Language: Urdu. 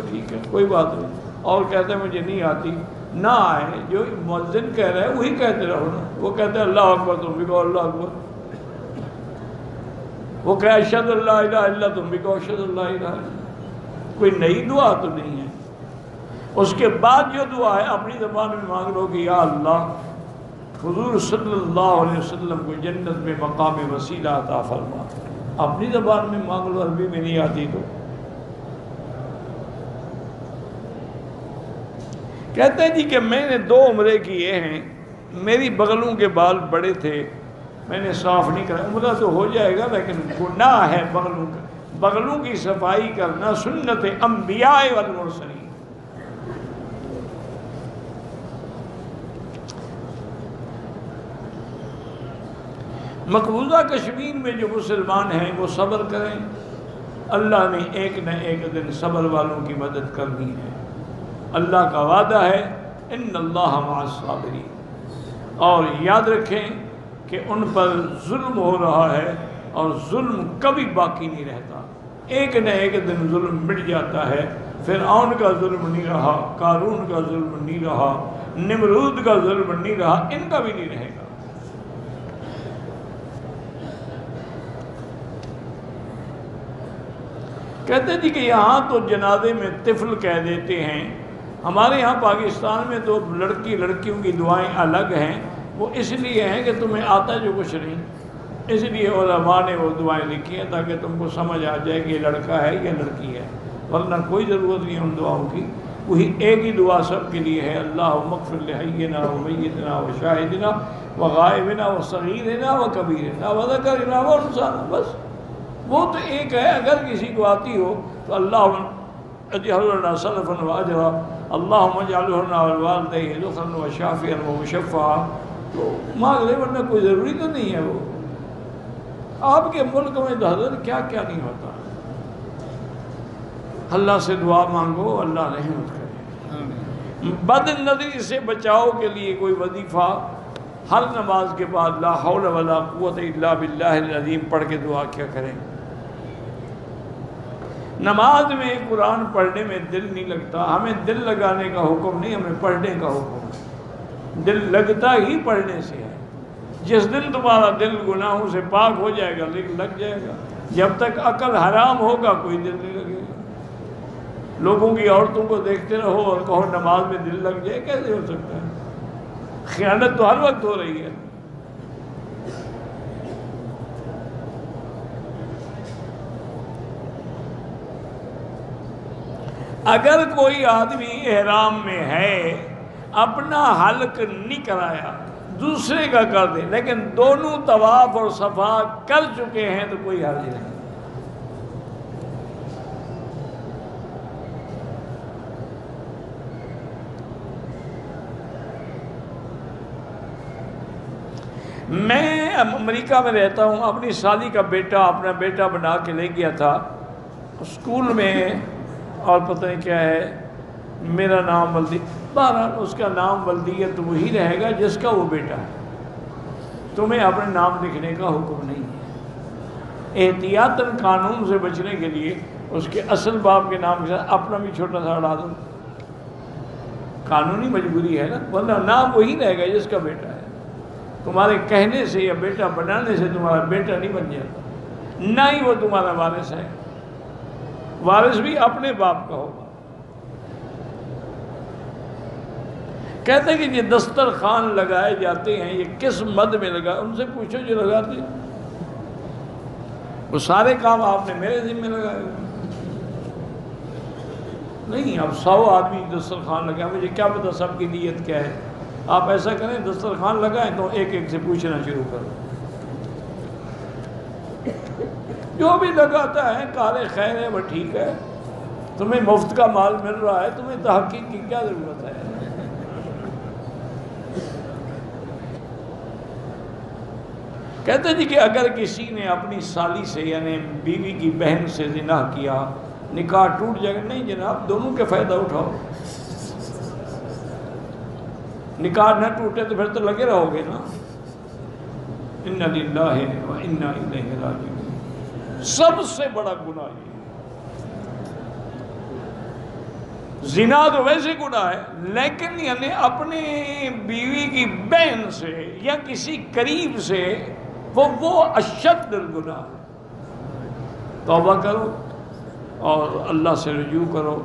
ٹھیک ہے کوئی بات نہیں، اور کہتے ہیں مجھے نہیں آتی، نہ آئے، جو مؤذن کہہ رہا ہے وہی کہتے رہو نا۔ وہ کہتے ہیں اللہ اکبر، تم بھی کہو اللہ اکبر۔ وہ کہ اشہد اللہ الہ الا، تم بھی کہو اشہد اللہ الہ الا۔ کوئی نئی دعا تو نہیں ہے۔ اس کے بعد جو دعا ہے اپنی زبان میں مانگ لو کہ یا اللہ حضور صلی اللہ علیہ وسلم کو جنت میں مقام وسیلہ عطا فرما، اپنی زبان میں مانگ لو، عربی میں نہیں آتی تو۔ کہتے ہیں جی کہ میں نے 2 عمرے کیے ہیں، میری بغلوں کے بال بڑے تھے، میں نے صاف نہیں کرا۔ عمرہ تو ہو جائے گا لیکن گناہ ہے بغلوں کا، بغلوں کی صفائی کرنا سنت انبیاء والمرسلین۔ مقبوضہ کشمیر میں جو مسلمان ہیں وہ صبر کریں، اللہ نے ایک نہ ایک دن صبر والوں کی مدد کرنی ہے۔ اللہ کا وعدہ ہے ان اللہ مع الصابرین، اور یاد رکھیں کہ ان پر ظلم ہو رہا ہے اور ظلم کبھی باقی نہیں رہتا، ایک نہ ایک دن ظلم مٹ جاتا ہے۔ فرعون کا ظلم نہیں رہا، قارون کا ظلم نہیں رہا، نمرود کا ظلم نہیں رہا، ان کا بھی نہیں رہے گا۔ کہتے جی کہ یہاں تو جنازے میں طفل کہہ دیتے ہیں، ہمارے یہاں پاکستان میں تو لڑکیوں کی دعائیں الگ ہیں، وہ اس لیے ہیں کہ تمہیں آتا جو کچھ نہیں، اس لیے علماء نے وہ دعائیں لکھی ہیں تاکہ تم کو سمجھ آ جائے کہ یہ لڑکا ہے یا لڑکی ہے، ورنہ کوئی ضرورت نہیں ان دعاؤں کی۔ وہی ایک ہی دعا سب کے لیے ہے، اللہم اغفر لحینا ومیتنا وشاہدنا وغائبنا وصغیرنا وکبیرنا وذکرنا وانثانا، بس وہ تو ایک ہے۔ اگر کسی کو آتی ہو تو اللہم اجعل لنا سلفا واجرا، اللہم اجعلہ لنا ولوالدیہ ذخرا وشافعا ومشفعا، تو مانگ لے، ورنہ کوئی ضروری تو نہیں ہے۔ وہ آپ کے ملک میں تو حضرت کیا کیا نہیں ہوتا۔ اللہ سے دعا مانگو، اللہ رحمت کرے۔ بد نظری سے بچاؤ کے لیے کوئی وظیفہ ہر نماز کے بعد لا حول ولا قوت الا باللہ العظیم پڑھ کے دعا کیا کریں۔ نماز میں قرآن پڑھنے میں دل نہیں لگتا، ہمیں دل لگانے کا حکم نہیں، ہمیں پڑھنے کا حکم ہے۔ دل لگتا ہی پڑھنے سے ہے۔ جس دن تمہارا دل گناہوں سے پاک ہو جائے گا لگ جائے گا۔ جب تک عقل حرام ہوگا کوئی دل نہیں لگے گا۔ لوگوں کی عورتوں کو دیکھتے رہو اور کہو نماز میں دل لگ جائے، کیسے ہو سکتا ہے؟ خیانت تو ہر وقت ہو رہی ہے۔ اگر کوئی آدمی احرام میں ہے، اپنا حلق نہیں کرایا، دوسرے کا کر دے، لیکن دونوں طواف اور صفا کر چکے ہیں تو کوئی حرج نہیں۔ میں امریکہ میں رہتا ہوں، اپنی سالی کا بیٹا اپنا بیٹا بنا کے لے گیا تھا اسکول میں، اور پتہ نہیں کیا ہے، میرا نام ولدی، بہرحال اس کا نام ولدیت وہی رہے گا جس کا وہ بیٹا ہے، تمہیں اپنے نام لکھنے کا حکم نہیں ہے۔ احتیاطاً قانون سے بچنے کے لیے اس کے اصل باپ کے نام کے ساتھ اپنا بھی چھوٹا سا اڑا دو، قانونی مجبوری ہے نا، ورنہ نام وہی رہے گا جس کا بیٹا ہے۔ تمہارے کہنے سے یا بیٹا بنانے سے تمہارا بیٹا نہیں بن جاتا، نہ ہی وہ تمہارا وارث ہے، وارث بھی اپنے باپ کا ہوگا۔ کہتے ہیں کہ یہ دسترخوان لگائے جاتے ہیں، یہ کس مد میں لگا، ان سے پوچھو جو لگاتے ہیں، وہ سارے کام آپ نے میرے ذمہ لگائے نہیں۔ اب 100 آدمی دسترخوان لگائے، مجھے کیا پتا سب کی نیت کیا ہے۔ آپ ایسا کریں دسترخوان لگائیں تو ایک ایک سے پوچھنا شروع کرو، جو بھی لگاتا ہے کار خیر ہے وہ ٹھیک ہے، تمہیں مفت کا مال مل رہا ہے، تمہیں تحقیق کی کیا ضرورت ہے۔ کہتے جی کہ اگر کسی نے اپنی سالی سے یعنی بیوی کی بہن سے زنا کیا، نکاح ٹوٹ جائے گا؟ نہیں جناب، دونوں کے فائدہ اٹھاؤ، نکاح نہ ٹوٹے تو پھر تو لگے رہو گے نا۔ انا للہ و انا الیہ راجعون، سب سے بڑا گناہ یہ، زنا تو ویسے گناہ ہے، لیکن یعنی اپنے بیوی کی بہن سے یا کسی قریب سے وہ اشد الگناہ ہے۔ توبہ کرو اور اللہ سے رجوع کرو۔